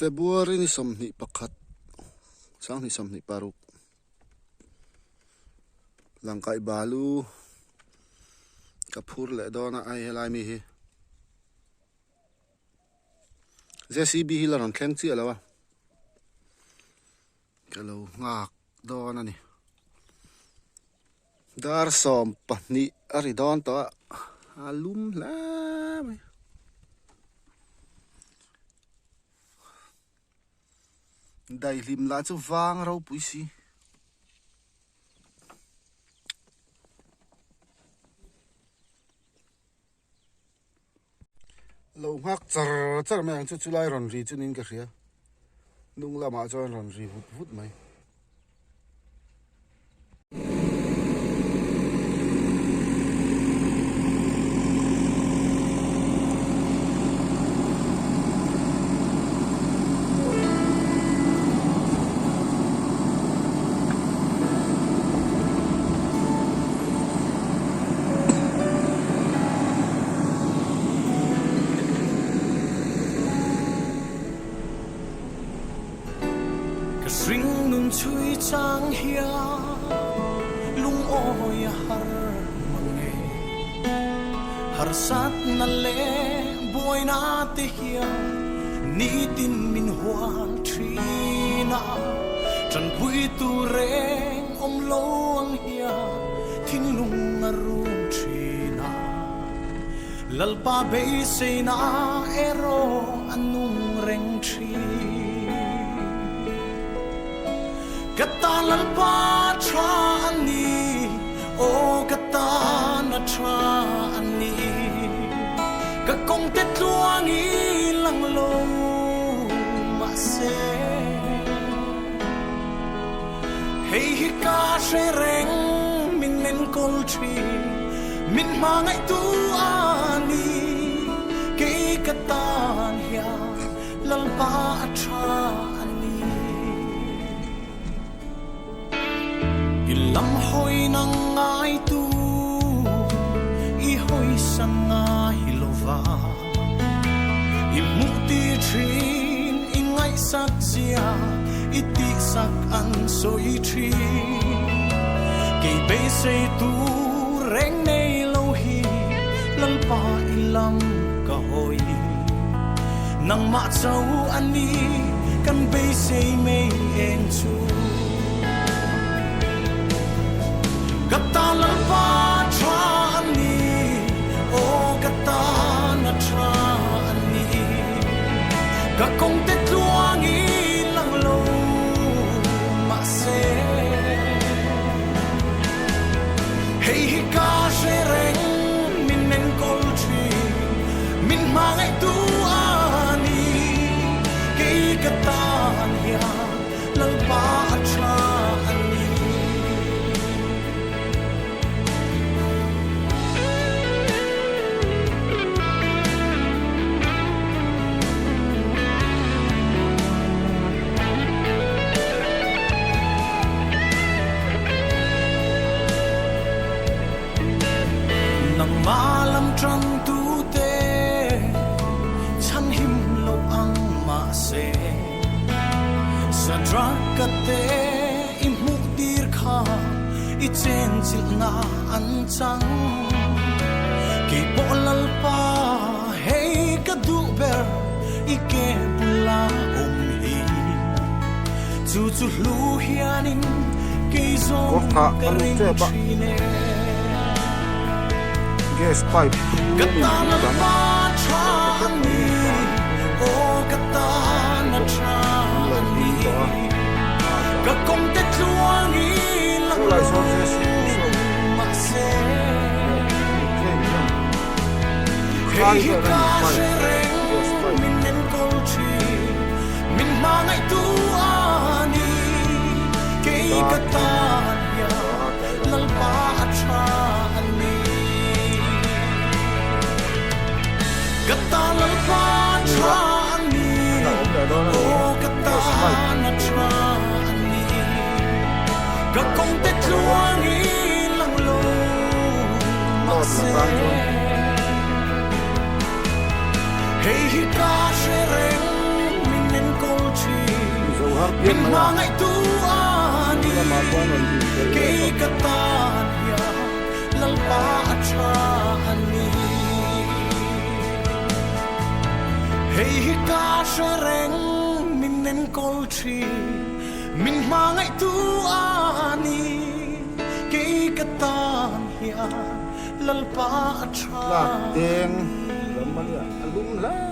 February ni somni pakhat sang ni somni paruk langkai balu kapur le dona ai helai mi hi JCB hi la ron thleng chi alawa kalo ngak dona ni dar som pahni ari don to alum la dai lim la chu wang ro puisi lo ngak char mang chu chulai ron ri chunin ka hria nung lama chuan ron ri hut mai Ring nun chui chang hia lung oi har mange har sat na le boy na te hia ni tin min hual trina tran pui tu reng om lo ang hia thin lung aru trina lalpa be se na ero anung reng tri Katalan pa tra ani o katana tra ani kakong te tuangi lang lo ma se hey hika shereng min nen kol tri min mangai tu ani ke katan ya lal pa tra Lam hoi nang ngai tu I hoi sang ngai lova I muti trin I ngai sak zia I ti sak an so I trin Kei bei sei tu reng nei lo hi Lal pa I lam ka hoi Nang ma chau ani kan bei sei mei en chu Katala pa tra ani o katana tra ani kakong te tuangi lang lo ma se hey hika shereng min nen kol tri min mangai tu ani ke katan ya lang pa tra Malam trăng tu te chan him lo ang ma se sa drakate I muk dir kha I chen chil na an chang ke bolal pa hey ka du ber I ke pula hi chu chu lu hianin ke zo ka ring chine gas pipe Katana pa tra ani o katana tra ani kakong te tuangi lang lo ma se hey hika shereng min nen kol tri min mangai tu ani kei katan ya lal pa tra Katala pa tra ani o katana tra ani kakong te tuangi lang lo ma se hey hika shereng min nen kol in mangai tu ani ke katanya lalpa acha ani hey ka shareng minen kolchi min mangai tu ani ke katanya lalpa acha la teng lam malia alum la